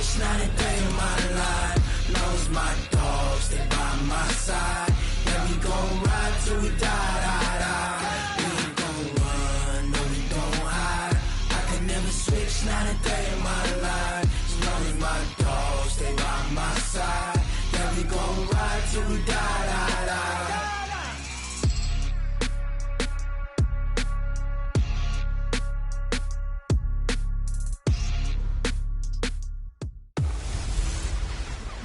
switch, not a day in my life. Long as my dogs, they by my side. Yeah, we gon' ride till we die. We ain't gon' run, no, we gon' hide. I can never switch, not a day in my life. As long as my dogs, they by my side. Yeah, we gon' ride till we die.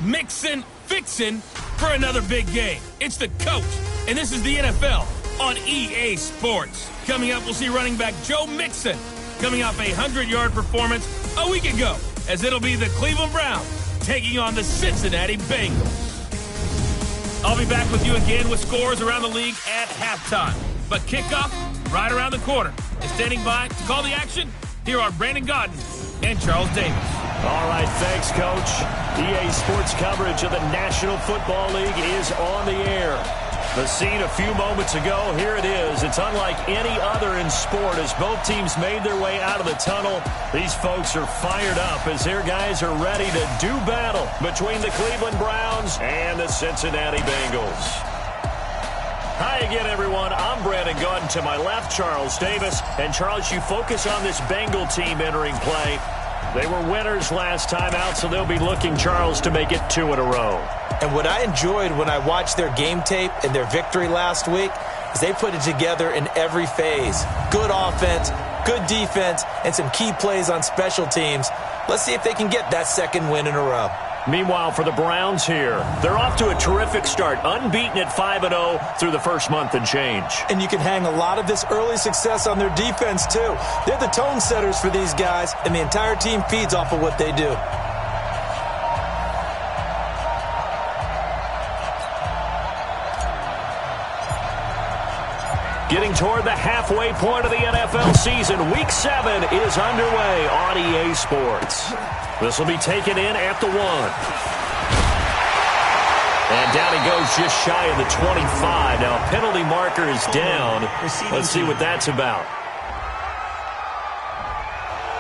Mixin', fixin' for another big game. It's the coach, and this is the NFL on EA Sports. Coming up, we'll see running back Joe Mixon coming off a 100-yard performance a week ago, as it'll be the Cleveland Browns taking on the Cincinnati Bengals. I'll be back with you again with scores around the league at halftime. But kickoff right around the corner. And standing by to call the action, here are Brandon Godden and Charles Davis. All right, thanks, Coach. EA Sports coverage of the National Football League is on the air. The scene a few moments ago, here it is. It's unlike any other in sport as both teams made their way out of the tunnel. These folks are fired up as their guys are ready to do battle between the Cleveland Browns and the Cincinnati Bengals. Hi again, everyone. I'm Brandon Godden. To my left, Charles Davis. And, Charles, you focus on this Bengal team entering play. They were winners last time out, so they'll be looking, Charles, to make it 2 in a row. And what I enjoyed when I watched their game tape and their victory last week is they put it together in every phase. Good offense, good defense, and some key plays on special teams. Let's see if they can get that second win in a row. Meanwhile, for the Browns here, they're off to a terrific start, unbeaten at 5-0 through the first month and change. And you can hang a lot of this early success on their defense, too. They're the tone setters for these guys, and the entire team feeds off of what they do. Getting toward the halfway point of the NFL season, Week 7 is underway on EA Sports. This will be taken in at the 1. And down he goes just shy of the 25. Now, a penalty marker is down. Let's see what that's about.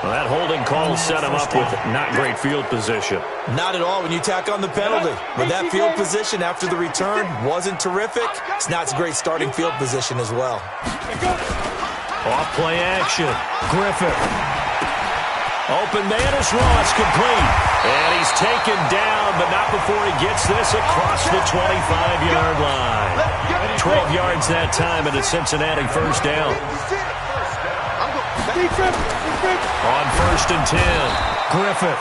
Well, that holding call set him up with not great field position. Not at all when you tack on the penalty. But that field position after the return wasn't terrific. It's not great starting field position as well. Off play action. Griffith. Open man is Ross, complete. And he's taken down, but not before he gets this across the 25-yard line. 12 yards that time and a Cincinnati first down. On 1st and 10, Griffith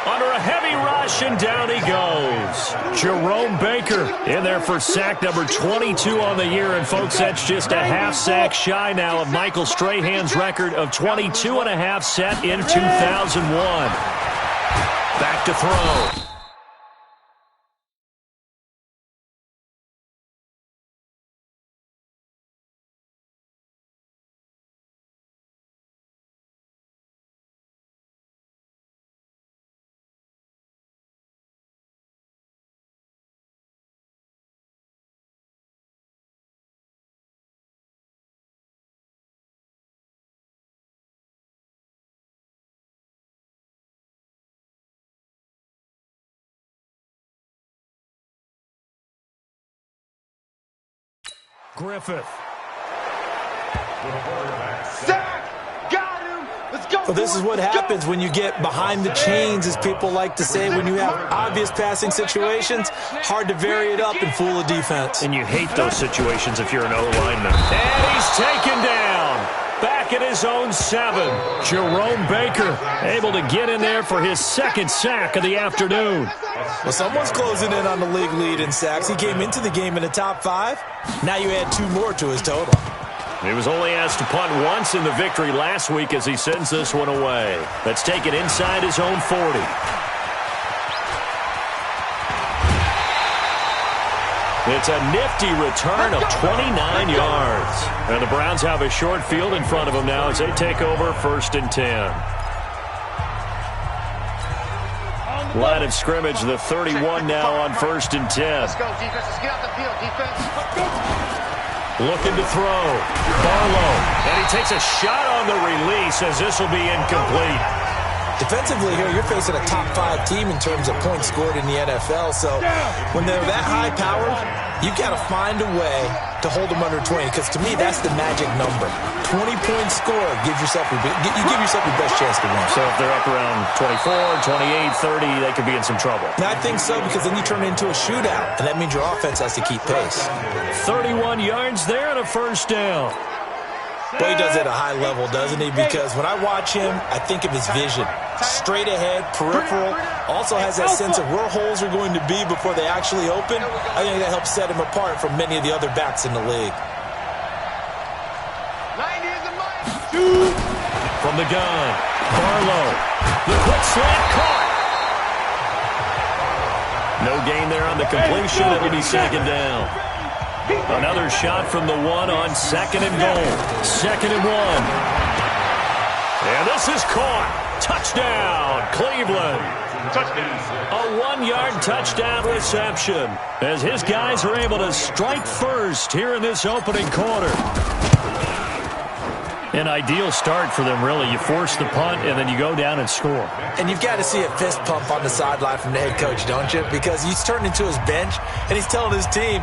under a heavy rush, and down he goes. Jerome Baker in there for sack number 22 on the year. And, folks, that's just a half sack shy now of Michael Strahan's record of 22.5 set in 2001. Back to throw. Griffith. Well, this is what happens when you get behind the chains, as people like to say. When you have obvious passing situations, hard to vary it up and fool a defense. And you hate those situations if you're an O-lineman. And he's taken down. Back at his own 7. Jerome Baker able to get in there for his second sack of the afternoon. Well, someone's closing in on the league lead in sacks. He came into the game in the top 5. Now you add 2 more to his total. He was only asked to punt once in the victory last week as he sends this one away. That's taken inside his own 40. It's a nifty return of 29 yards. And the Browns have a short field in front of them now as they take over 1st and 10. Line of scrimmage, the 31 now on 1st and 10. Let's go, defense. Let's get out the field, defense. Looking to throw. Barlow. And he takes a shot on the release as this will be incomplete. Defensively here, you're facing a top 5 team in terms of points scored in the NFL. So when they're that high-powered, you've got to find a way to hold them under 20, because to me, that's the magic number. 20 points scored gives yourself you give yourself your best chance to win. So if they're up around 24, 28, 30, they could be in some trouble. And I think so, because then you turn it into a shootout, and that means your offense has to keep pace. 31 yards there and a first down. Boy, he does it at a high level, doesn't he? Because when I watch him, I think of his vision. Straight ahead, peripheral, also has that sense of where holes are going to be before they actually open. I think that helps set him apart from many of the other backs in the league. From the gun, Barlow. The quick slant caught. No gain there on the completion. It'll be second down. Another shot from the 1 on second and goal. 2nd and 1. And this is caught. Touchdown, Cleveland. A 1-yard touchdown reception as his guys are able to strike first here in this opening quarter. An ideal start for them, really. You force the punt, and then you go down and score. And you've got to see a fist pump on the sideline from the head coach, don't you? Because he's turned into his bench, and he's telling his team,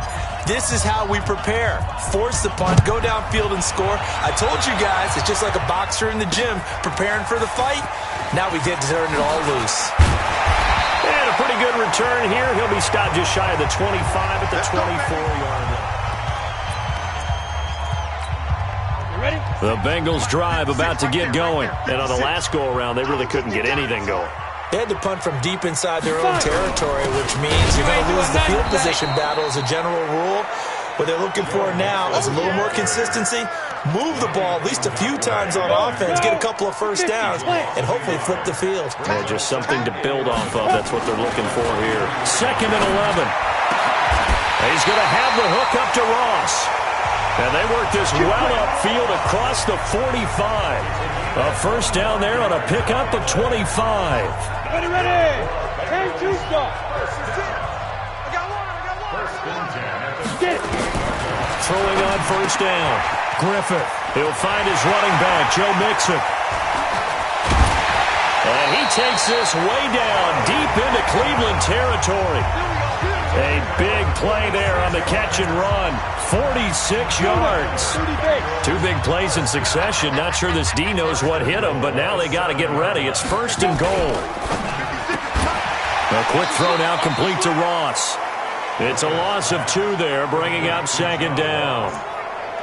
this is how we prepare. Force the punt, go downfield and score. I told you guys, it's just like a boxer in the gym preparing for the fight. Now we get to turn it all loose. And a pretty good return here. He'll be stopped just shy of the 25 at the 24-yard line. The Bengals drive about to get going. And on the last go-around, they really couldn't get anything going. They had to punt from deep inside their own territory, which means you're going to lose the field position battle as a general rule. What they're looking for now is a little more consistency, move the ball at least a few times on offense, get a couple of first downs, and hopefully flip the field. Yeah, just something to build off of. That's what they're looking for here. 2nd and 11. He's going to have the hook up to Ross. And they work this well upfield across the 45. A first down there on a pickup of 25. Ready. Hey, two-stop. Throwing on first down. Griffith. He'll find his running back, Joe Mixon. And he takes this way down deep into Cleveland territory. A big play there on the catch and run. 46 yards. 2 big plays in succession. Not sure this D knows what hit him, but now they got to get ready. It's 1st and goal. A quick throw now complete to Ross. It's a loss of 2 there, bringing out 2nd down.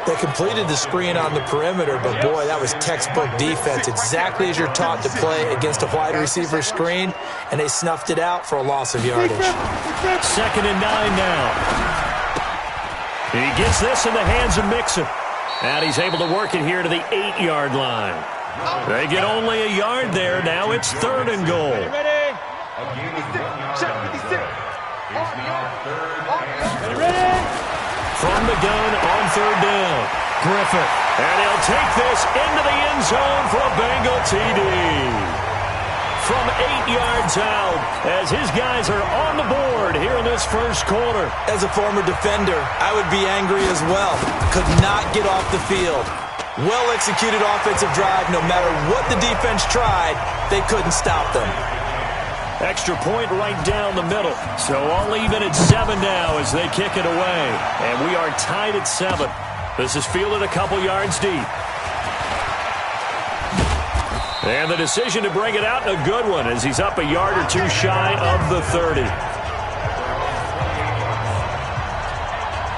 They completed the screen on the perimeter, but boy, that was textbook defense. Exactly as you're taught to play against a wide receiver screen, and they snuffed it out for a loss of yardage. 2nd and 9 now. He gets this in the hands of Mixon. And he's able to work it here to the 8-yard line. They get only a yard there. Now it's 3rd and goal. From the gun on 3rd down. Griffith. And he'll take this into the end zone for a Bengal TD. From 8 yards out, as his guys are on the board here in this first quarter. As a former defender, I would be angry as well. Could not get off the field. Well-executed offensive drive. No matter what the defense tried, they couldn't stop them. Extra point right down the middle. So all even at 7 now as they kick it away. And we are tied at 7. This is fielded a couple yards deep. And the decision to bring it out in a good one as he's up a yard or 2 shy of the 30.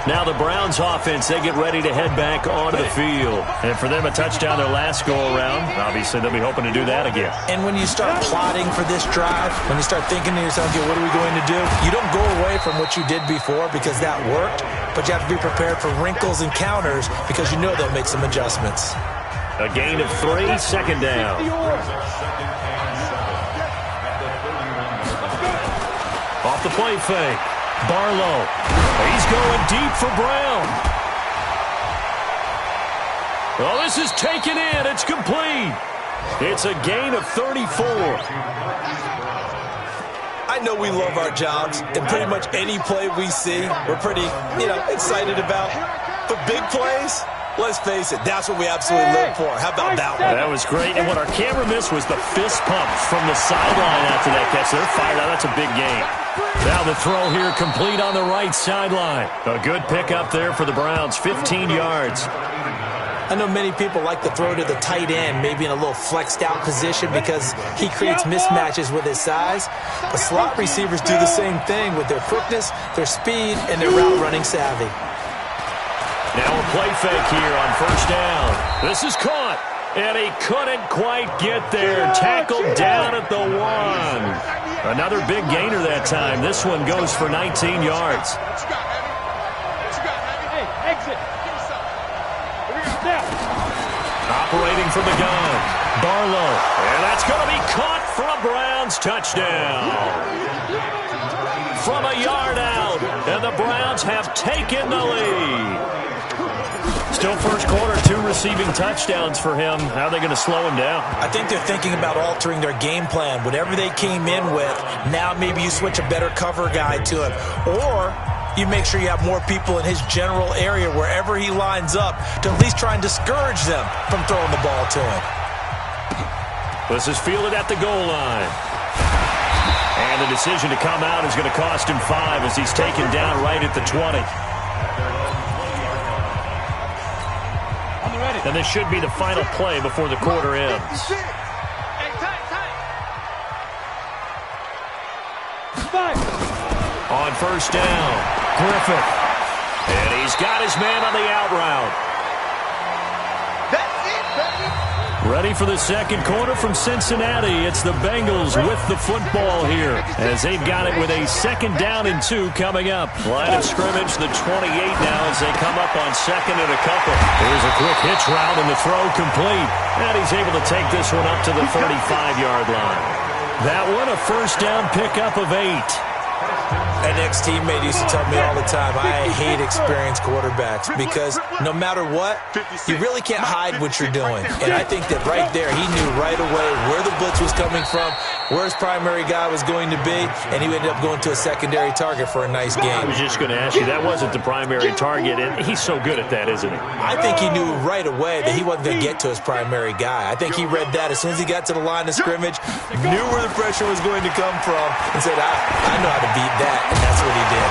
Now the Browns offense, they get ready to head back onto the field. And for them, a touchdown their last go-around. Obviously, they'll be hoping to do that again. And when you start plotting for this drive, when you start thinking to yourself, okay, what are we going to do? You don't go away from what you did before because that worked, but you have to be prepared for wrinkles and counters because you know they'll make some adjustments. A gain of 3, 2nd down. Off the play fake. Barlow. He's going deep for Brown. Oh, this is taken in. It's complete. It's a gain of 34. I know we love our jobs, and pretty much any play we see, we're pretty, excited about. But big plays, Let's face it, that's what we absolutely live for. How about that one? That was great. And what our camera missed was the fist pump from the sideline after that catch. They're fired out. That's a big game. Now the throw here complete on the right sideline. A good pickup there for the Browns, 15 yards. I know many people like to throw to the tight end, maybe in a little flexed out position because he creates mismatches with his size. But slot receivers do the same thing with their quickness, their speed, and their route running savvy. Now a play fake here on first down. This is caught, and he couldn't quite get there. Tackled down at the 1. Another big gainer that time. This one goes for 19 yards. Operating from the gun, Barlow, and that's going to be caught for a Browns touchdown. From a yard out, and the Browns have taken the lead. Still first quarter, 2 receiving touchdowns for him. How are they going to slow him down? I think they're thinking about altering their game plan. Whatever they came in with, now maybe you switch a better cover guy to him. Or you make sure you have more people in his general area wherever he lines up to at least try and discourage them from throwing the ball to him. This is fielded at the goal line. And the decision to come out is going to cost him 5 as he's taken down right at the 20. And this should be the final play before the quarter ends. On first down, Griffith. And he's got his man on the out route. That's it, baby. Ready for the second quarter from Cincinnati. It's the Bengals with the football here as they've got it with a 2nd down and 2 coming up. Line of scrimmage, the 28 now as they come up on 2nd and a couple. Here's a quick hitch route and the throw complete. And he's able to take this one up to the 35-yard line. That one a first down pickup of 8. An ex-teammate used to tell me all the time, I hate experienced quarterbacks because no matter what, you really can't hide what you're doing. And I think that right there, he knew right away where the blitz was coming from, where his primary guy was going to be, and he ended up going to a secondary target for a nice game. I was just going to ask you, that wasn't the primary target, and he's so good at that, isn't he? I think he knew right away that he wasn't going to get to his primary guy. I think he read that as soon as he got to the line of scrimmage, knew where the pressure was going to come from, and said, I know how to beat that. And that's what he did.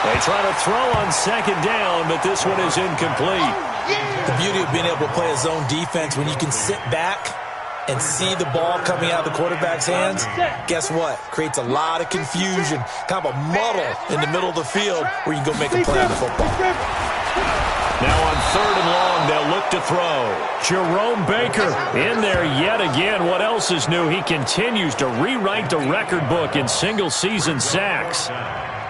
They try to throw on 2nd down, but this one is incomplete. The beauty of being able to play a zone defense when you can sit back and see the ball coming out of the quarterback's hands, guess what? Creates a lot of confusion, kind of a muddle in the middle of the field where you can go make a play on the football. Now on 3rd and long, they'll look to throw. Jerome Baker in there yet again. What else is new? He continues to rewrite the record book in single-season sacks.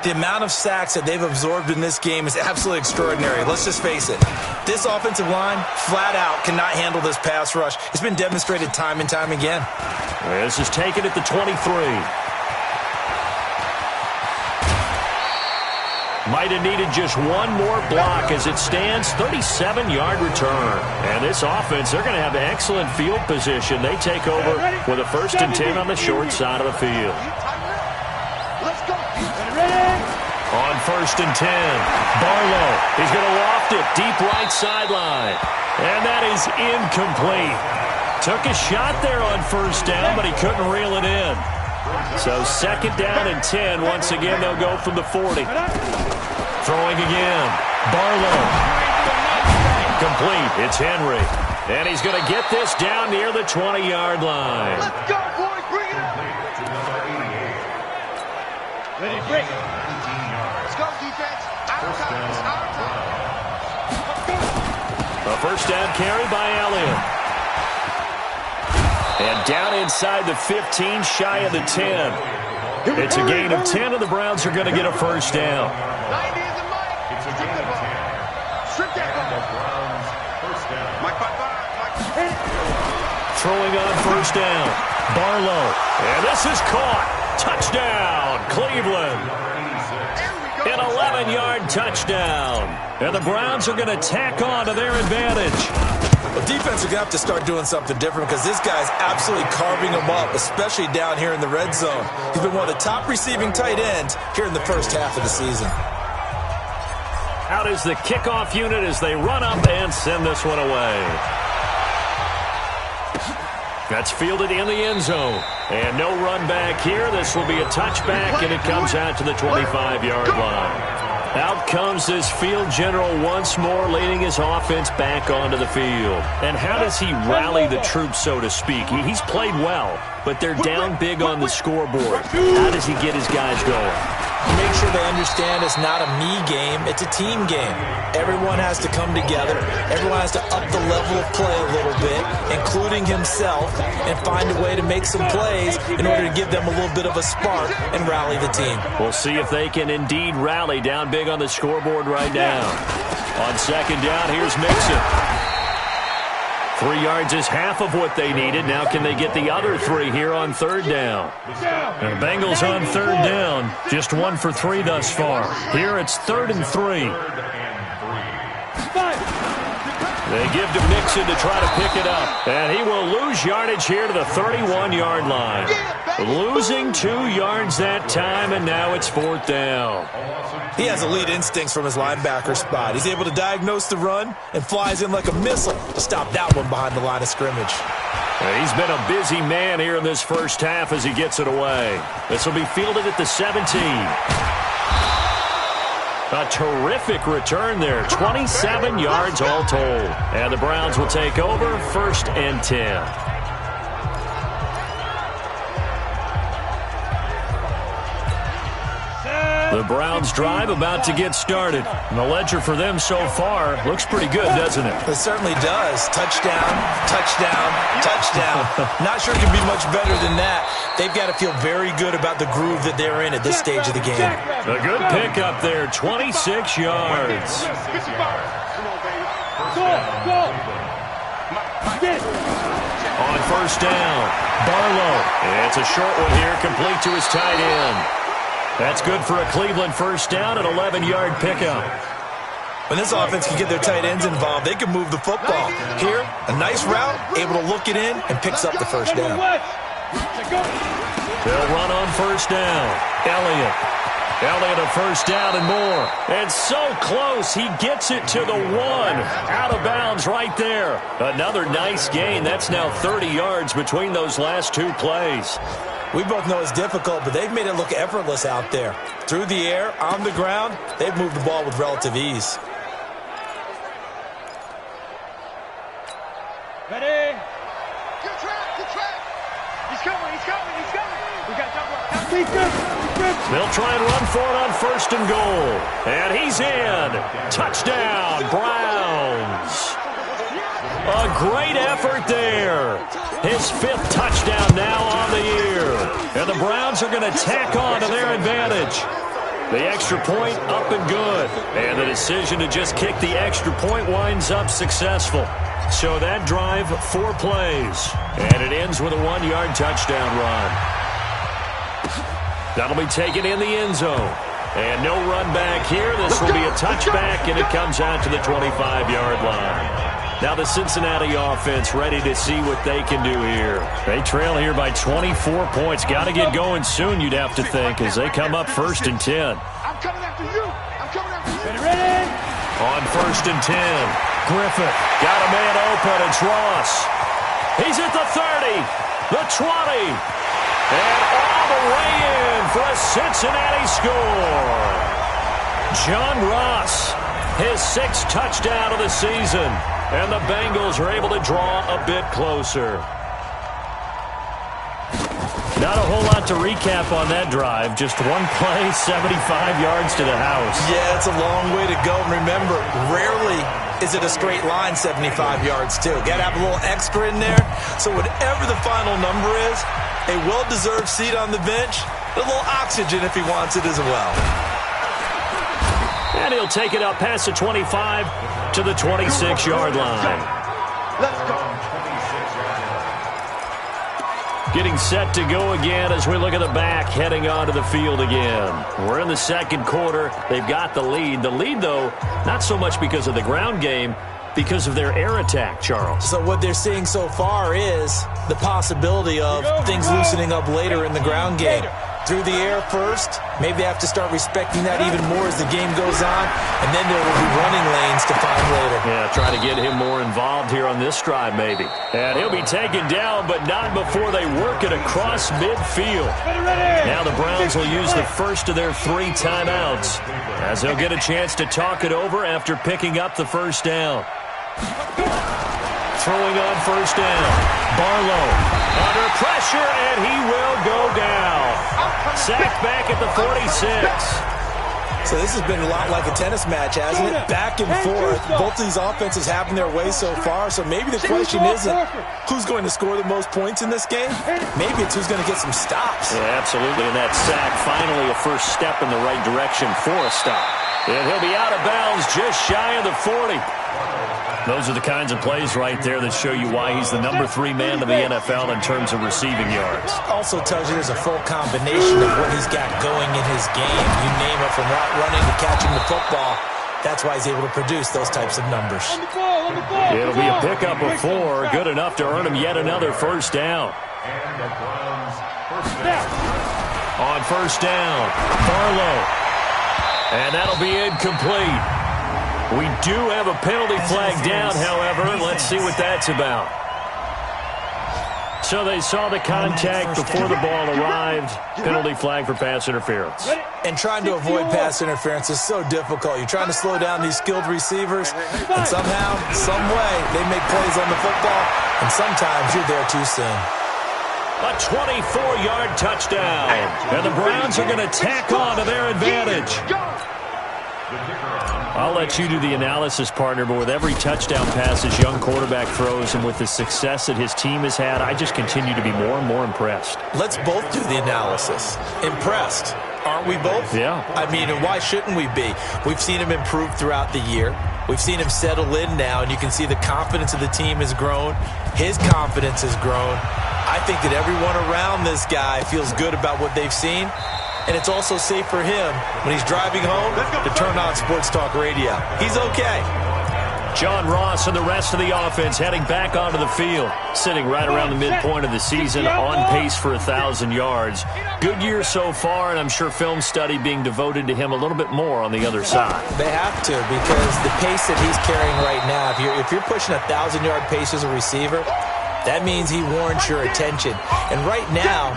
The amount of sacks that they've absorbed in this game is absolutely extraordinary. Let's just face it. This offensive line, flat out, cannot handle this pass rush. It's been demonstrated time and time again. This is taken at the 23. Might have needed just one more block as it stands, 37-yard return. And this offense, they're going to have excellent field position. They take over with a 1st and 10 on the short side of the field. On 1st and 10, Barlow, he's going to loft it deep right sideline. And that is incomplete. Took a shot there on 1st down, but he couldn't reel it in. So 2nd down and 10. Once again, they'll go from the 40. Throwing again. Barlow. Complete. It's Henry. And he's going to get this down near the 20-yard line. Let's go, boys. Bring it up. Ready, break. Let's go, defense. Our time. It's our time. A 1st down carry by Elliott. And down inside the 15, shy of the 10. It's a gain of 10, and the Browns are going to get a 1st down. 90 is the mic. Strip that ball. Mike, Throwing on 1st down. Barlow. And this is caught. Touchdown, Cleveland. An 11-yard touchdown. And the Browns are going to tack on to their advantage. Well, defense are going to have to start doing something different because this guy's absolutely carving them up, especially down here in the red zone. He's been one of the top receiving tight ends here in the first half of the season. Out is the kickoff unit as they run up and send this one away. That's fielded in the end zone. And no run back here. This will be a touchback, and it comes out to the 25-yard line. Out comes this field general once more, leading his offense back onto the field. And how does he rally the troops, so to speak? He's played well, but they're down big on the scoreboard. How does he get his guys going? Make sure they understand it's not a me game, it's a team game. Everyone has to come together. Everyone has to up the level of play a little bit, including himself, and find a way to make some plays in order to give them a little bit of a spark and rally the team. We'll see if they can indeed rally down big on the scoreboard right now. On second down, here's Mixon. 3 yards is half of what they needed. Now can they get the other 3 here on third down? And the Bengals on third down, just 1 for 3 thus far. Here it's 3rd and 3. They give to Mixon to try to pick it up. And he will lose yardage here to the 31-yard line. Losing 2 yards that time, and now it's 4th down. He has elite instincts from his linebacker spot. He's able to diagnose the run and flies in like a missile to stop that one behind the line of scrimmage. He's been a busy man here in this first half as he gets it away. This will be fielded at the 17. A terrific return there. 27 yards all told. And the Browns will take over 1st and 10. The Browns drive about to get started. And the ledger for them so far looks pretty good, doesn't it? It certainly does. Touchdown, touchdown, touchdown. Not sure it can be much better than that. They've got to feel very good about the groove that they're in at this stage of the game. A good pickup there, 26 yards. On first down, Barlow. It's a short one here, complete to his tight end. That's good for a Cleveland first down, an 11-yard pickup. When this offense can get their tight ends involved, they can move the football. Here, a nice route, able to look it in, and picks up the first down. They'll run on first down. Elliott a first down and more. And so close, he gets it to the 1. Out of bounds right there. Another nice gain. That's now 30 yards between those last 2 plays. We both know it's difficult, but they've made it look effortless out there. Through the air, on the ground, they've moved the ball with relative ease. Ready? Good track, good track. He's coming. We got Defense. They'll try and run for it on 1st and goal. And he's in. Touchdown, Browns. A great effort there. His 5th touchdown now on the year. And the Browns are going to tack on to their advantage. The extra point up and good. And the decision to just kick the extra point winds up successful. So that drive, 4 plays. And it ends with a 1-yard touchdown run. That'll be taken in the end zone. And no run back here. This will be a touchback, and it comes out to the 25-yard line. Now the Cincinnati offense ready to see what they can do here. They trail here by 24 points. Got to get going soon, you'd have to think, as they come up 1st and 10. I'm coming after you. Ready? On 1st and 10, Griffith got a man open. It's Ross. He's at the 30, the 20, and all the way in for a Cincinnati score. John Ross, his 6th touchdown of the season. And the Bengals are able to draw a bit closer. Not a whole lot to recap on that drive. Just 1 play, 75 yards to the house. Yeah, it's a long way to go. And remember, rarely is it a straight line 75 yards, too. Got to have a little extra in there. So whatever the final number is, a well-deserved seat on the bench, a little oxygen if he wants it as well. And he'll take it up past the 25 to the 26-yard line. Let's go. Getting set to go again as we look at the back heading onto the field again. We're in the 2nd quarter. They've got the lead. The lead, though, not so much because of the ground game, because of their air attack, Charles. So what they're seeing so far is the possibility of things loosening up later in the ground game. through the air first. Maybe they have to start respecting that even more as the game goes on, and then there will be running lanes to find later. Yeah, try to get him more involved here on this drive maybe. And he'll be taken down, but not before they work it across midfield. Now the Browns will use the first of their 3 timeouts, as they'll get a chance to talk it over after picking up the first down. Throwing on first down. Barlow under pressure, and he will go down. Sacked back at the 46. So this has been a lot like a tennis match, hasn't it? Back and forth. Both of these offenses having their way so far. So maybe the question isn't who's going to score the most points in this game. Maybe it's who's going to get some stops. Yeah, absolutely. And that sack, finally a first step in the right direction for a stop. And he'll be out of bounds just shy of the 40. Those are the kinds of plays right there that show you why he's the number 3 man in the NFL in terms of receiving yards. Also tells you there's a full combination of what he's got going in his game. You name it, from route running to catching the football. That's why he's able to produce those types of numbers. It'll be a pickup of 4, good enough to earn him yet another first down. On first down, Barlow. And that'll be incomplete. We do have a penalty flag down, however. Let's see what that's about. So they saw the contact before the ball arrived. Penalty flag for pass interference. And trying to avoid pass interference is so difficult. You're trying to slow down these skilled receivers, and somehow, some way, they make plays on the football, and sometimes you're there too soon. A 24-yard touchdown. And the Browns are going to tack on to their advantage. I'll let you do the analysis, partner, but with every touchdown pass his young quarterback throws and with the success that his team has had, I just continue to be more and more impressed. Let's both do the analysis. Impressed. Aren't we both? Yeah. I mean, and why shouldn't we be? We've seen him improve throughout the year. We've seen him settle in now, and you can see the confidence of the team has grown. His confidence has grown. I think that everyone around this guy feels good about what they've seen. And it's also safe for him when he's driving home to turn on Sports Talk Radio. He's okay. John Ross and the rest of the offense heading back onto the field, sitting right around the midpoint of the season, on pace for 1,000 yards. Good year so far, and I'm sure film study being devoted to him a little bit more on the other side. They have to, because the pace that he's carrying right now, if you're pushing 1,000-yard pace as a receiver, that means he warrants your attention. And right now,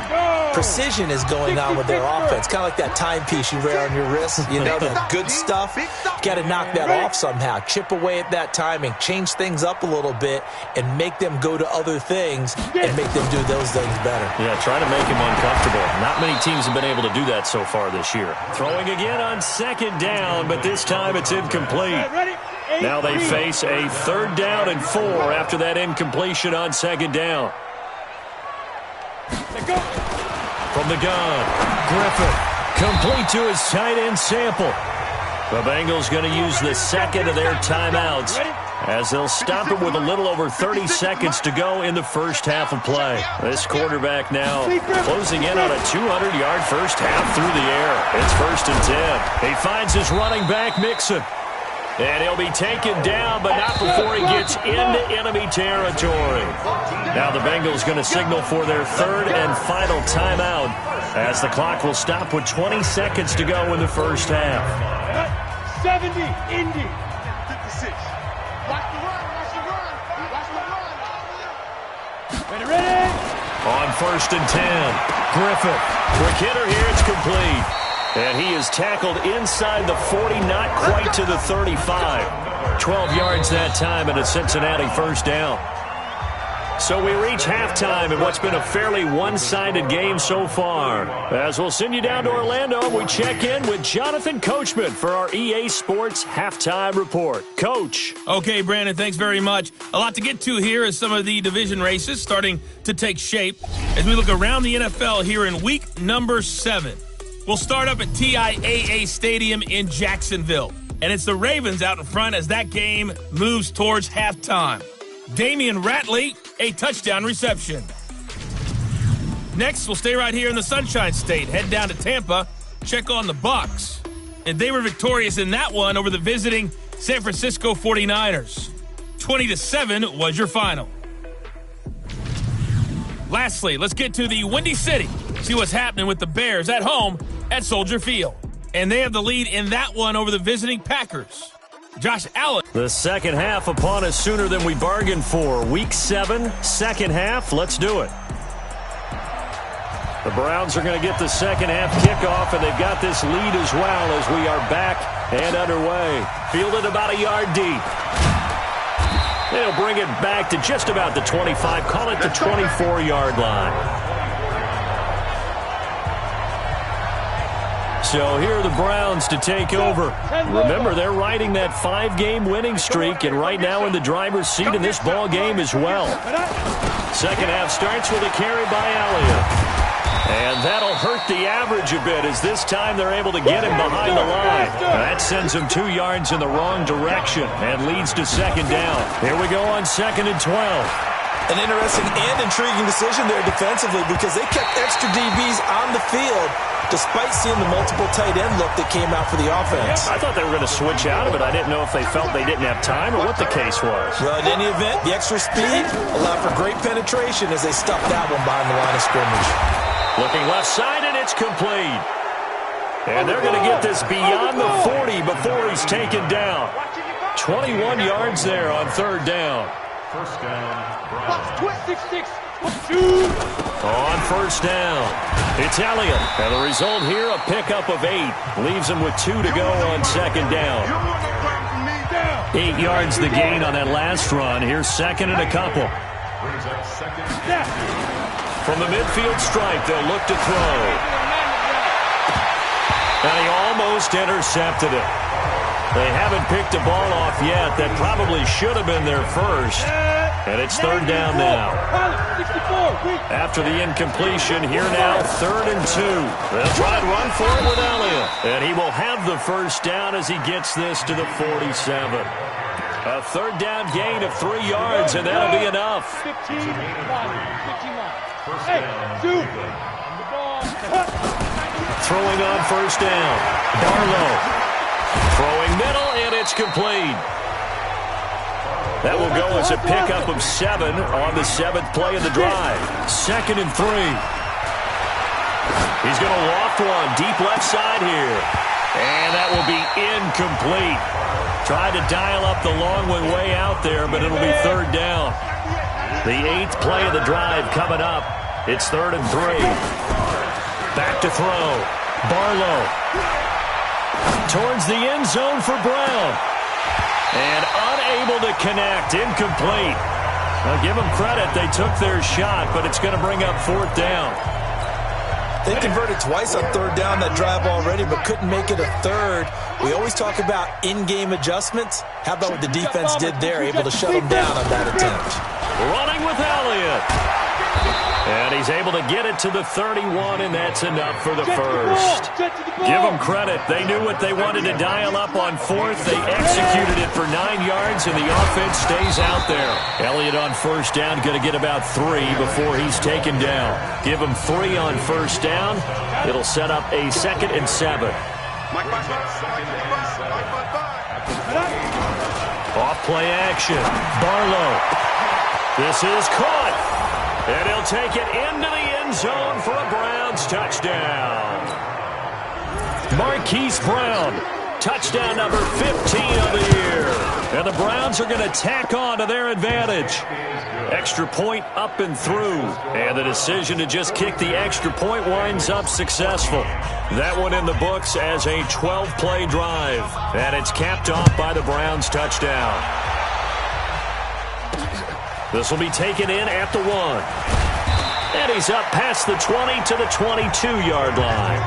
precision is going on with their offense. Kind of like that timepiece you wear on your wrist. You know, that good stuff. You got to knock that off somehow. Chip away at that timing. Change things up a little bit and make them go to other things and make them do those things better. Yeah, try to make him uncomfortable. Not many teams have been able to do that so far this year. Throwing again on second down, but this time it's incomplete. Now they face a 3rd down and 4 after that incompletion on second down. From the gun, Griffith, complete to his tight end Sample. The Bengals going to use the second of their timeouts as they'll stop it with a little over 30 seconds to go in the first half of play. This quarterback now closing in on a 200-yard first half through the air. It's 1st and 10. He finds his running back, Mixon. And he'll be taken down, but not before he gets into enemy territory. Now the Bengals going to signal for their 3rd and final timeout as the clock will stop with 20 seconds to go in the first half. 70, Indy. 56. Watch the run, watch the run, watch the run. Ready? On 1st and 10, Griffith. Quick hitter here, it's complete. And he is tackled inside the 40, not quite to the 35. 12 yards that time and a Cincinnati 1st down. So we reach halftime in what's been a fairly one-sided game so far. As we'll send you down to Orlando, we check in with Jonathan Coachman for our EA Sports Halftime Report. Coach. Okay, Brandon, thanks very much. A lot to get to here as some of the division races starting to take shape as we look around the NFL here in week number 7. We'll start up at TIAA Stadium in Jacksonville. And it's the Ravens out in front as that game moves towards halftime. Damian Ratley, a touchdown reception. Next, we'll stay right here in the Sunshine State. Head down to Tampa, check on the Bucs. And they were victorious in that one over the visiting San Francisco 49ers. 20-7 was your final. Lastly, let's get to the Windy City. See what's happening with the Bears at home at Soldier Field. And they have the lead in that one over the visiting Packers. Josh Allen. The second half upon us sooner than we bargained for. Week 7, second half. Let's do it. The Browns are going to get the second half kickoff, and they've got this lead as well as we are back and underway. Fielded about a yard deep. They'll bring it back to just about the 25. Call it the 24-yard line. So here are the Browns to take over. Remember, they're riding that 5-game winning streak, and right now in the driver's seat in this ball game as well. Second half starts with a carry by Elliott. And that'll hurt the average a bit as this time they're able to get him behind the line. That sends him 2 yards in the wrong direction and leads to second down. Here we go on 2nd and 12. An interesting and intriguing decision there defensively because they kept extra DBs on the field despite seeing the multiple tight end look that came out for the offense. I thought they were going to switch out of it. I didn't know if they felt they didn't have time or what the case was. Well, in any event, the extra speed allowed for great penetration as they stuffed that one behind the line of scrimmage. Looking left side, and it's complete. And they're going to get this beyond the 40 before he's taken down. 21 yards there on third down. First down, Browns. On first down, it's Elliott. And the result here, a pickup of 8. Leaves him with 2 to go on second down. 8 yards the gain on that last run. Here's second and a couple. From the midfield stripe, they'll look to throw. And he almost intercepted it. They haven't picked a ball off yet. That probably should have been their first. And it's third down now. After the incompletion, here now, 3rd and 2. They'll try and run for it with Elliott. And he will have the first down as he gets this to the 47. A third down gain of 3 yards, and that'll be enough. 15 Throwing on first down. Barlow. Throwing middle, and it's complete. That will go as a pickup of 7 on the 7th play of the drive. 2nd and 3. He's going to loft one deep left side here. And that will be incomplete. Tried to dial up the long one way out there, but it'll be third down. The 8th play of the drive coming up. It's 3rd and 3. Back to throw. Barlow. Towards the end zone for Brown. And unable to connect. Incomplete. Now give them credit. They took their shot, but it's going to bring up 4th down. They converted twice on third down that drive already, but couldn't make it a third. We always talk about in-game adjustments. How about what the defense did there, able to shut them down on that attempt. Running with Elliott. And he's able to get it to the 31, and that's enough for the first. Give them credit. They knew what they wanted to dial up on 4th. They executed it for 9 yards, and the offense stays out there. Elliott on first down, going to get about 3 before he's taken down. Give him 3 on first down. It'll set up a 2nd and 7. Off play action. Barlow. This is caught. And he'll take it into the end zone for a Browns touchdown. Marquise Brown, touchdown number 15 of the year. And the Browns are going to tack on to their advantage. Extra point up and through. And the decision to just kick the extra point winds up successful. That one in the books as a 12-play drive. And it's capped off by the Browns touchdown. This will be taken in at the 1. And he's up past the 20 to the 22-yard line.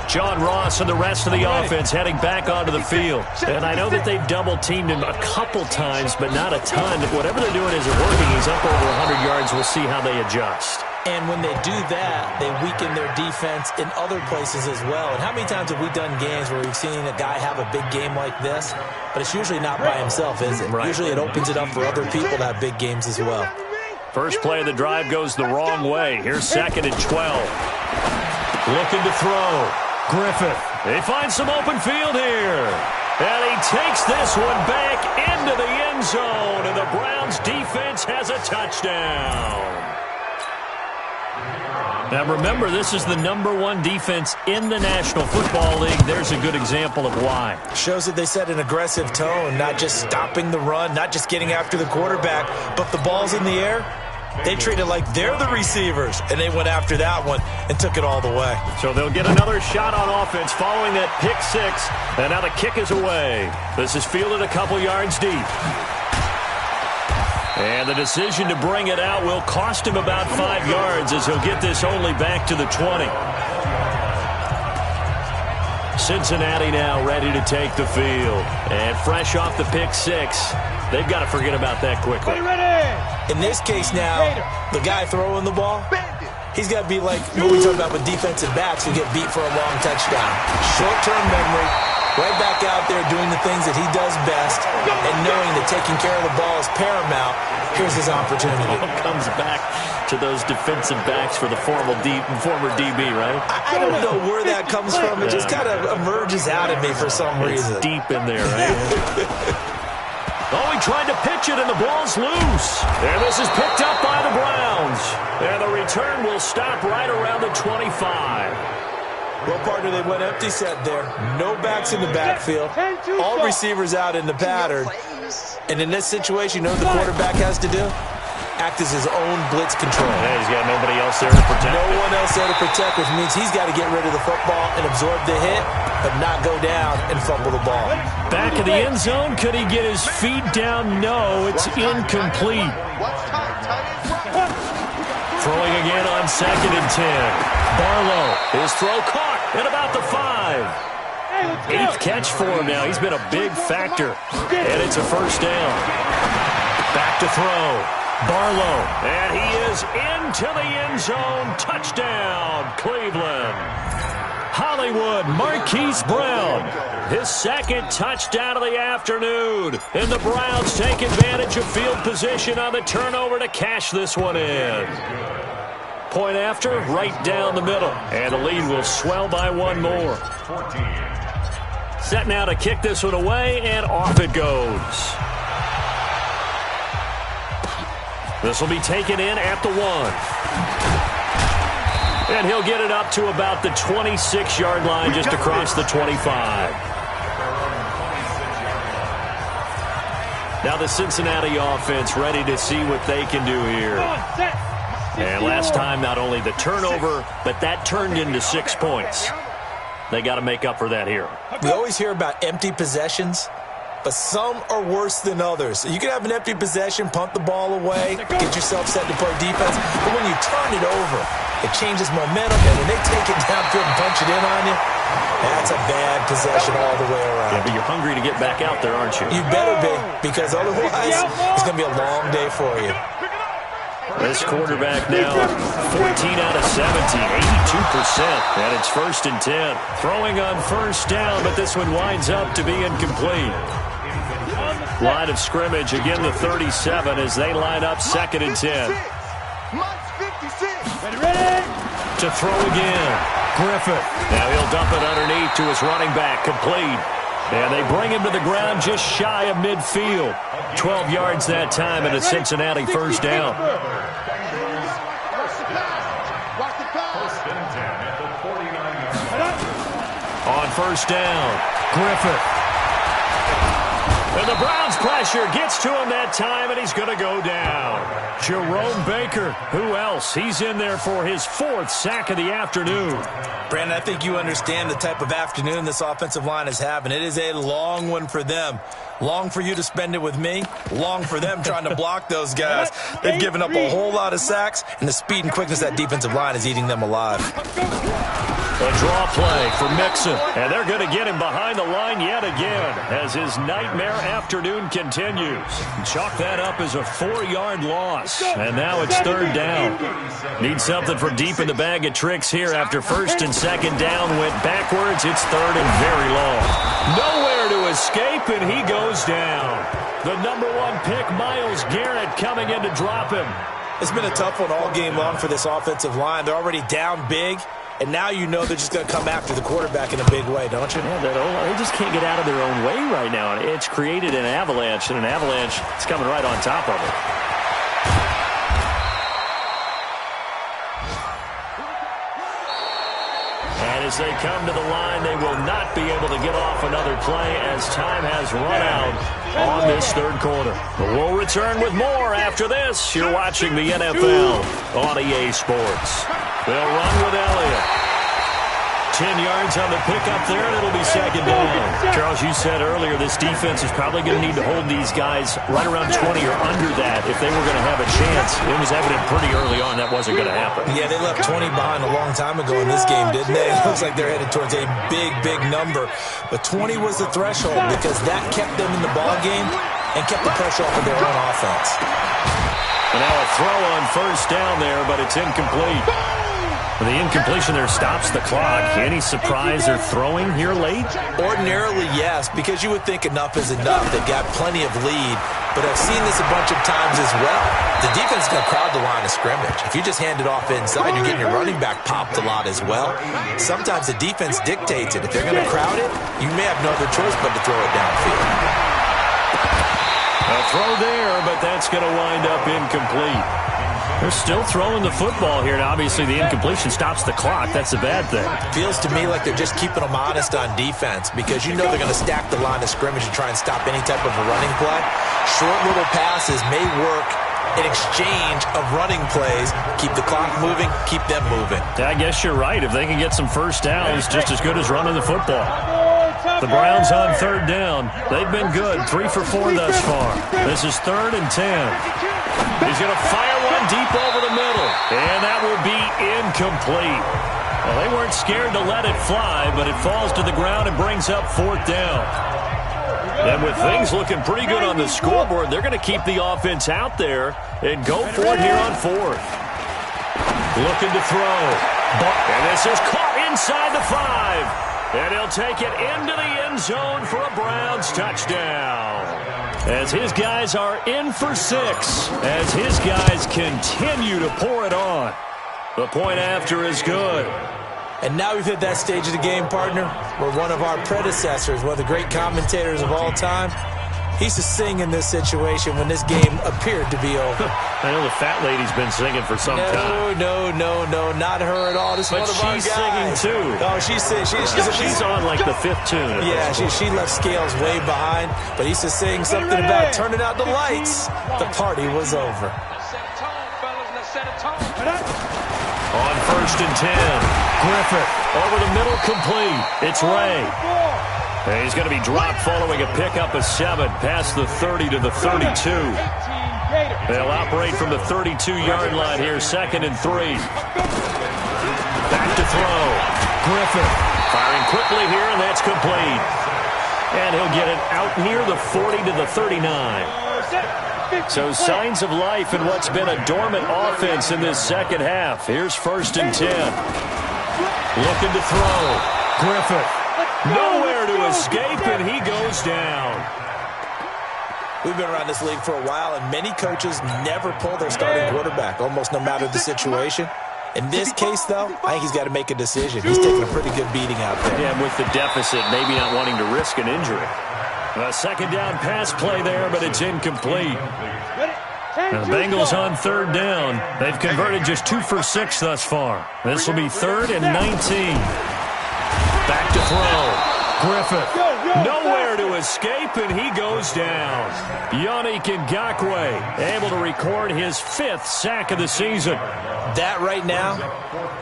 John Ross and the rest of the offense heading back onto the field. And I know that they've double-teamed him a couple times, but not a ton. Whatever they're doing isn't working. He's up over 100 yards. We'll see how they adjust. And when they do that, they weaken their defense in other places as well. And how many times have we done games where we've seen a guy have a big game like this, but it's usually not by himself, is it? Right. Usually it opens it up for other people to have big games as well. First play of the drive goes the wrong way. Here's 2nd and 12. Looking to throw. Griffith. They find some open field here. And he takes this one back into the end zone, and the Browns defense has a touchdown. Now remember, this is the #1 defense in the National Football League. There's a good example of why. Shows that they set an aggressive tone, not just stopping the run, not just getting after the quarterback, but the ball's in the air. They treat it like they're the receivers, and they went after that one and took it all the way. So they'll get another shot on offense following that pick six, and now the kick is away. This is fielded a couple yards deep. And the decision to bring it out will cost him about 5 yards as he'll get this only back to the 20. Cincinnati now ready to take the field. And fresh off the pick six, they've got to forget about that quickly. In this case now, the guy throwing the ball, he's got to be like what we talk about with defensive backs who get beat for a long touchdown. Short-term memory, right back out there doing the things that he does best, and knowing that taking care of the ball is paramount. Here's his opportunity. Comes back to those defensive backs for the former DB, right? I don't know where that comes from. It just kind of emerges out of me for some reason. It's deep in there, right? Oh, he tried to pitch it, and the ball's loose. And this is picked up by the Browns. And the return will stop right around the 25. Well, partner, they went empty set there. No backs in the backfield. All receivers out in the pattern. And in this situation, you know what the quarterback has to do? Act as his own blitz control. Yeah, he's got nobody else there to protect. No one else there to protect, which means he's got to get rid of the football and absorb the hit, but not go down and fumble the ball. Back of the end zone. Could he get his feet down? No, it's incomplete. Throwing again on 2nd and 10. Barlow, his throw caught at about the 5. 8th catch for him now. He's been a big factor. And it's a first down. Back to throw. Barlow. And he is into the end zone. Touchdown, Cleveland. Hollywood, Marquise Brown. His 2nd touchdown of the afternoon. And the Browns take advantage of field position on the turnover to cash this one in. Point after, right down the middle. And the lead will swell by one more. Set now to kick this one away, and off it goes. This will be taken in at the 1. And he'll get it up to about the 26-yard line, just across the 25. Now the Cincinnati offense ready to see what they can do here. And last time, not only the turnover, but that turned into 6 points. They got to make up for that here. We always hear about empty possessions, but some are worse than others. You can have an empty possession, punt the ball away, get yourself set to play defense, but when you turn it over, it changes momentum, and when they take it downfield and punch it in on you, that's a bad possession all the way around. Yeah, but you're hungry to get back out there, aren't you? You better be, because otherwise it's going to be a long day for you. This quarterback now, 14 out of 17, 82%, and it's 1st and 10. Throwing on first down, but this one winds up to be incomplete. Line of scrimmage, again the 37 as they line up 2nd and 10. To throw again, Griffith. Now he'll dump it underneath to his running back, complete. And they bring him to the ground just shy of midfield. 12 yards that time, and a Cincinnati first down. On first down, Griffith. And the Browns pressure gets to him that time, and he's going to go down. Jerome Baker, who else? He's in there for his 4th sack of the afternoon. Brandon, I think you understand the type of afternoon this offensive line is having. It is a long one for them. Long for you to spend it with me. Long for them trying to block those guys. They've given up a whole lot of sacks, and the speed and quickness of that defensive line is eating them alive. A draw play for Mixon, and they're going to get him behind the line yet again as his nightmare afternoon continues. Chalk that up as a 4-yard loss, and now it's 3rd down. Need something from deep in the bag of tricks here after 1st and 2nd down went backwards. It's 3rd and very long. Nowhere to escape, and he goes down. The #1 pick, Myles Garrett, coming in to drop him. It's been a tough one all game long for this offensive line. They're already down big. and now you know they're just going to come after the quarterback in a big way, don't you? Yeah, they just can't get out of their own way right now. It's created an avalanche, and an avalanche is coming right on top of it. And as they come to the line, they will not be able to get off another play as time has run out on this third quarter. But we'll return with more after this. You're watching the NFL on EA Sports. They'll run with Elliott. 10 yards on the pickup there, and it'll be second down. Charles, you said earlier this defense is probably going to need to hold these guys right around 20 or under that if they were going to have a chance. It was evident pretty early on that wasn't going to happen. Yeah, they left 20 behind a long time ago in this game, didn't they? It looks like they're headed towards a big, big number. But 20 was the threshold because that kept them in the ball game and kept the pressure off of their own offense. And now a throw on first down there, but it's incomplete. The incompletion there stops the clock. Any surprise they're throwing here late? Ordinarily, yes, because you would think enough is enough. They've got plenty of lead, but I've seen this a bunch of times as well. The defense is going to crowd the line of scrimmage. If you just hand it off inside, you're getting your running back popped a lot as well. Sometimes the defense dictates it. If they're going to crowd it, you may have no other choice but to throw it downfield. A throw there, but that's going to wind up incomplete. They're still throwing the football here, and obviously the incompletion stops the clock. That's a bad thing. Feels to me like they're just keeping them honest on defense because you know they're going to stack the line of scrimmage and try and stop any type of a running play. Short little passes may work in exchange of running plays. Keep the clock moving, keep them moving. I guess you're right. If they can get some first downs, just as good as running the football. The Browns on third down. They've been good, 3 for 4 thus far. This is 3rd and 10. He's going to fire one deep over the middle, and that will be incomplete. Well, they weren't scared to let it fly, but it falls to the ground and brings up 4th down. And with things looking pretty good on the scoreboard, they're going to keep the offense out there and go for it here on 4th. Looking to throw. And this is caught inside the 5. And he'll take it into the end zone for a Browns touchdown. As his guys are in for 6. As his guys continue to pour it on. The point after is good. And now we've hit that stage of the game, partner, where one of our predecessors, one of the great commentators of all time, he used to sing in this situation when this game appeared to be over. I know the fat lady's been singing for some time. No, not her at all. This is one of our guys. But she's singing too. Oh, she's on like the 5th tune. Yeah, she left Scales way behind, but he used to sing something about turning out the lights. The party was over. On 1st and 10, Griffith over the middle, complete. It's Ray. And he's going to be dropped following a pickup of 7 past the 30 to the 32. They'll operate from the 32-yard line here, 2nd and 3. Back to throw. Griffith firing quickly here, and that's complete. And he'll get it out near the 40 to the 39. So signs of life in what's been a dormant offense in this second half. Here's 1st and 10. Looking to throw. Griffith. Nowhere to escape, and he goes down. We've been around this league for a while, and many coaches never pull their starting quarterback, almost no matter the situation. In this case, though, I think he's got to make a decision. He's taking a pretty good beating out there. Yeah, with the deficit, maybe not wanting to risk an injury. A 2nd down pass play there, but it's incomplete. And the Bengals on 3rd down. They've converted just 2 for 6 thus far. This will be 3rd and 19. Back to throw. Griffith. Nowhere to escape, and he goes down. Yannick Ngakoue able to record his 5th sack of the season. That right now,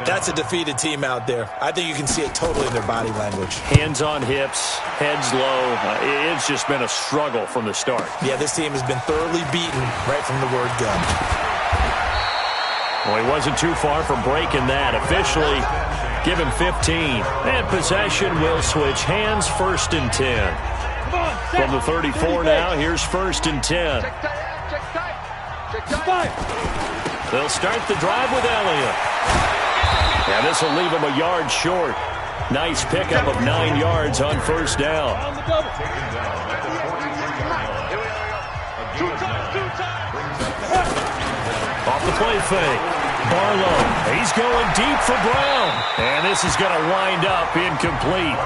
that's a defeated team out there. I think you can see it totally in their body language. Hands on hips, heads low. It's just been a struggle from the start. Yeah, this team has been thoroughly beaten right from the word go. Well, he wasn't too far from breaking that. Officially, give him 15. And possession will switch hands, 1st and 10. From the 34 now, here's 1st and 10. They'll start the drive with Elliott. And this will leave him a yard short. Nice pickup of 9 yards on 1st down. Off the play fake. Barlow, he's going deep for Brown. And this is going to wind up incomplete.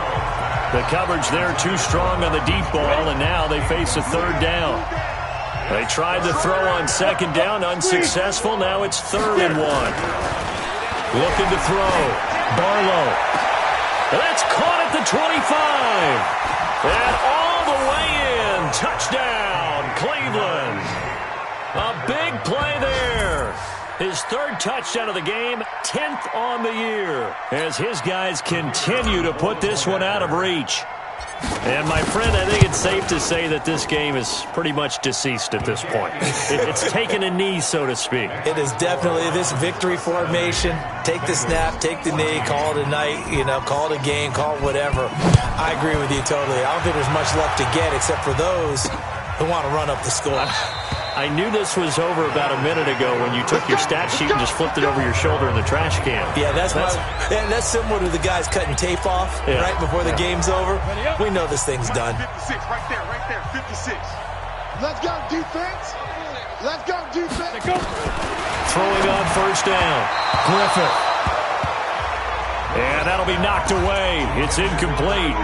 The coverage there too strong on the deep ball, and now they face a third down. They tried to throw on second down, unsuccessful. Now it's 3rd and 1. Looking to throw. Barlow. That's caught at the 25. And all the way in. Touchdown, Cleveland. A big play there. His 3rd touchdown of the game, 10th on the year, as his guys continue to put this one out of reach. And, my friend, I think it's safe to say that this game is pretty much deceased at this point. It's taken a knee, so to speak. It is definitely this victory formation. Take the snap, take the knee, call it a night, call it a game, call it whatever. I agree with you totally. I don't think there's much left to get except for those who want to run up the score. I knew this was over about a minute ago when you took your stat sheet and just flipped it over your shoulder in the trash can. Yeah, that's similar to the guys cutting tape off right before the game's over. We know this thing's done. 56, right there, 56. Let's go, defense. Let's go, defense. Throwing on first down. Griffith. And that'll be knocked away. It's incomplete.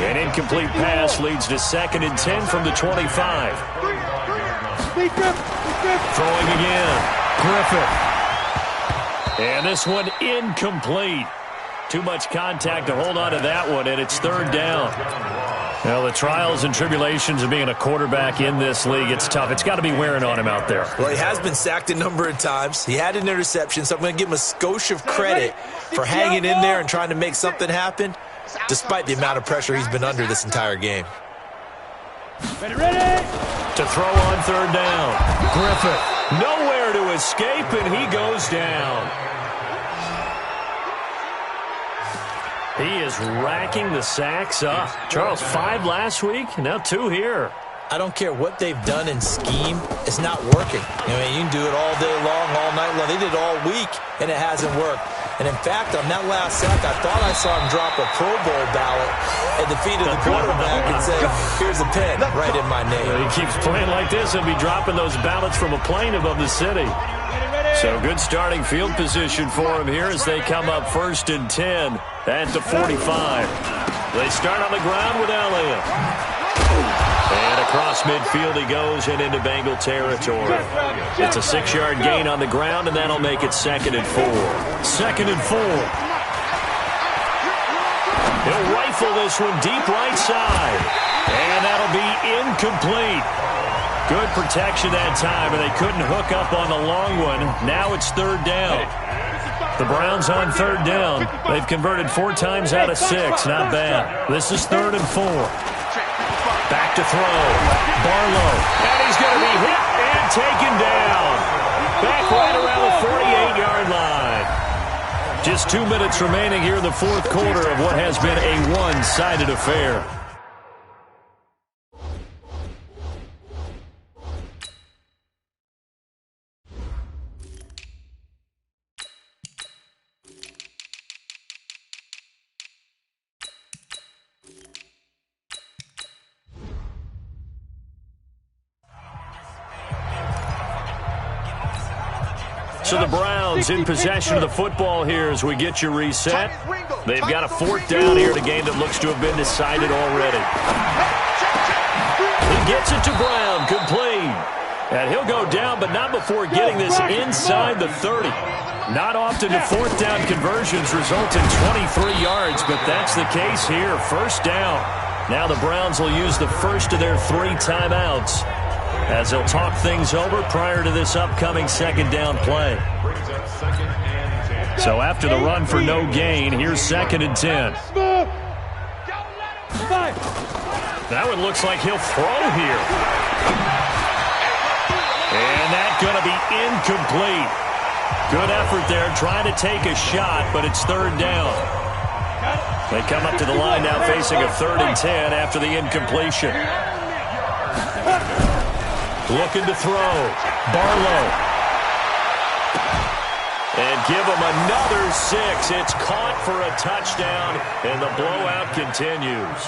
An incomplete pass leads to 2nd and 10 from the 25. Throwing again. Griffith. And this one incomplete. Too much contact to hold on to that one, and it's 3rd down. Well, the trials and tribulations of being a quarterback in this league, it's tough. It's got to be wearing on him out there. Well, he has been sacked a number of times. He had an interception, so I'm going to give him a skosh of credit for hanging in there and trying to make something happen, despite the amount of pressure he's been under this entire game. Ready. To throw on 3rd down. Griffith. Nowhere to escape, and he goes down. He is racking the sacks up. Charles, 5 last week, now 2 here. I don't care what they've done in scheme. It's not working. I mean, you can do it all day long, all night long. They did it all week, and it hasn't worked. And, in fact, on that last sack, I thought I saw him drop a Pro Bowl ballot at the feet of the quarterback and say, here's a pen right in my name. He keeps playing like this. He'll be dropping those ballots from a plane above the city. So good starting field position for him here as they come up 1st and 10 at the 45. They start on the ground with Elliott. And across midfield he goes and into Bengal territory. It's a 6-yard gain on the ground, and that'll make it 2nd and 4. 2nd and 4. He'll rifle this one deep right side. And that'll be incomplete. Good protection that time, and they couldn't hook up on the long one. Now it's 3rd down. The Browns on 3rd down. They've converted 4 times out of 6. Not bad. This is 3rd and 4. Back to throw. Barlow. And he's going to be hit and taken down. Back right around the 48-yard line. Just 2 minutes remaining here in the 4th quarter of what has been a one-sided affair. So the Browns in possession of the football here as we get you reset. They've got a 4th down here in a game that looks to have been decided already. He gets it to Brown, complete. And he'll go down, but not before getting this inside the 30. Not often do 4th down conversions result in 23 yards, but that's the case here. 1st down. Now the Browns will use the first of their 3 timeouts as they'll talk things over prior to this upcoming 2nd down play. So after the run for no gain, here's 2nd and 10. That one looks like he'll throw here. And that's going to be incomplete. Good effort there, trying to take a shot, but it's 3rd down. They come up to the line now facing a 3rd and 10 after the incompletion. Looking to throw. Barlow. And give them another 6. It's caught for a touchdown, and the blowout continues.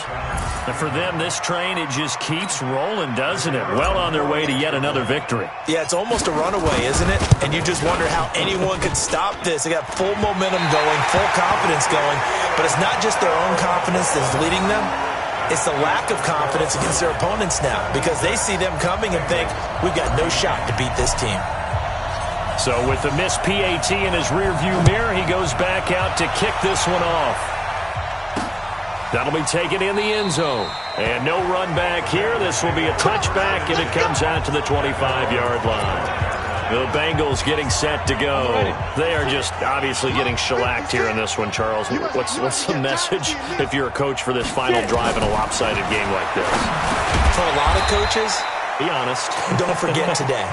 And for them, this train, it just keeps rolling, doesn't it? Well on their way to yet another victory. Yeah, it's almost a runaway, isn't it? And you just wonder how anyone could stop this. They got full momentum going, full confidence going. But it's not just their own confidence that's leading them. It's the lack of confidence against their opponents now, because they see them coming and think, we've got no shot to beat this team. So with the missed PAT in his rearview mirror, he goes back out to kick this one off. That'll be taken in the end zone. And no run back here. This will be a touchback, and it comes out to the 25-yard line. The Bengals getting set to go. They are just obviously getting shellacked here in this one, Charles. What's the message if you're a coach for this final drive in a lopsided game like this? For a lot of coaches, be honest. Don't forget today.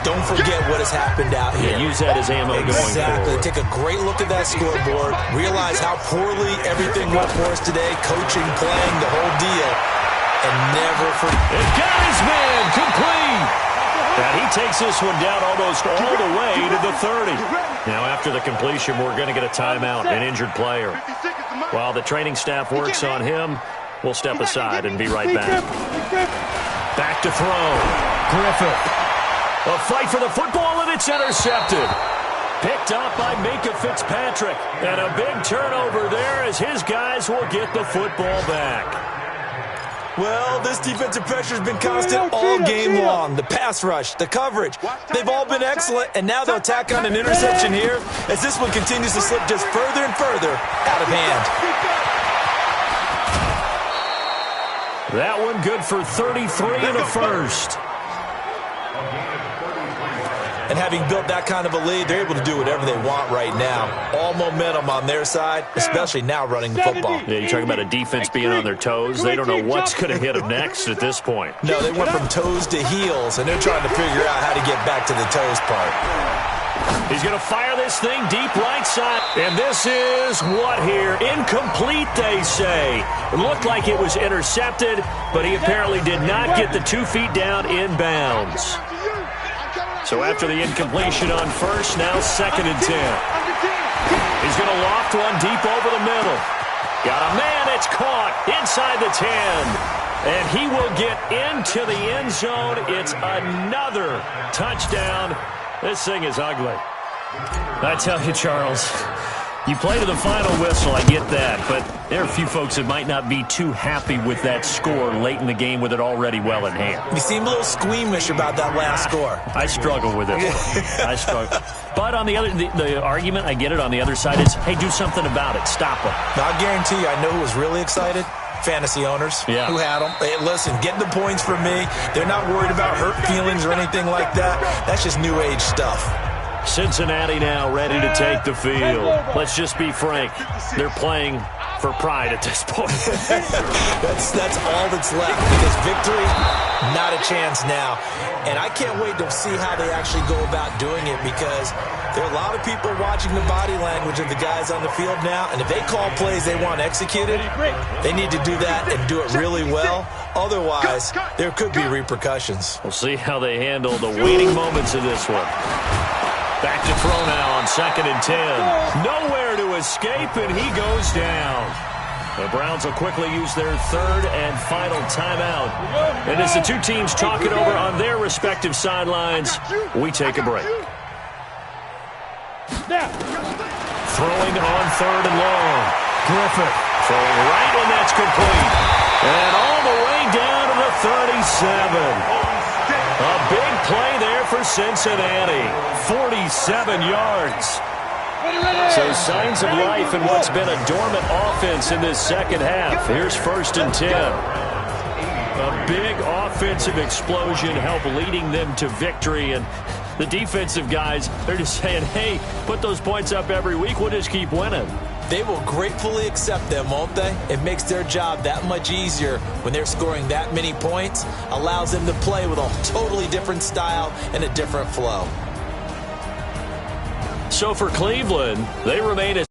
Don't forget what has happened out here. Yeah, use that as ammo going forward. Exactly. Take a great look at that scoreboard. Realize how poorly everything went for us today. Coaching, playing, the whole deal. And never forget. It got his man complete. And he takes this one down almost all the way to the 30. Now after the completion, we're going to get a timeout, an injured player. While the training staff works on him, we'll step aside and be right back. Back to throw. Griffith. A fight for the football, and it's intercepted. Picked up by Minka Fitzpatrick. And a big turnover there as his guys will get the football back. Well, this defensive pressure has been constant all game long. The pass rush, the coverage, they've all been excellent, and now they'll tack on an interception here as this one continues to slip just further and further out of hand. That one good for 33 in the first. And having built that kind of a lead, they're able to do whatever they want right now. All momentum on their side, especially now running the football. Yeah, you're talking about a defense being on their toes. They don't know what's going to hit them next at this point. No, they went from toes to heels, and they're trying to figure out how to get back to the toes part. He's going to fire this thing deep right side. And this is what here? Incomplete, they say. It looked like it was intercepted, but he apparently did not get the 2 feet down in bounds. So after the incompletion on first, now 2nd and 10. He's going to loft one deep over the middle. Got a man, it's caught inside the 10. And he will get into the end zone. It's another touchdown. This thing is ugly. I tell you, Charles, you play to the final whistle, I get that, but there are a few folks that might not be too happy with that score late in the game with it already well in hand. You seem a little squeamish about that last score. I struggle with it. I struggle. But on the other, the argument, I get it, on the other side is, hey, do something about it. Stop them. Now, I guarantee you, I know who was really excited. Fantasy owners who had them. Hey, listen, get the points from me. They're not worried about hurt feelings or anything like that. That's just new age stuff. Cincinnati now ready to take the field. Let's just be frank. They're playing for pride at this point. that's all that's left, because victory, not a chance now. And I can't wait to see how they actually go about doing it, because there are a lot of people watching the body language of the guys on the field now, and if they call plays they want executed, they need to do that and do it really well. Otherwise, there could be repercussions. We'll see how they handle the waiting moments of this one. Back to throw now on 2nd and 10. Nowhere to escape, and he goes down. The Browns will quickly use their 3rd and final timeout. And as the two teams talk it over on their respective sidelines, we take a break. Throwing on 3rd and long. Griffith throwing right, and that's complete. And all the way down to the 37. A big play there for Cincinnati. 47 yards. So signs of life in what's been a dormant offense in this second half. Here's 1st and 10. A big offensive explosion helped leading them to victory. And the defensive guys, they're just saying, hey, put those points up every week. We'll just keep winning. They will gratefully accept them, won't they? It makes their job that much easier when they're scoring that many points. Allows them to play with a totally different style and a different flow. So for Cleveland, they remain a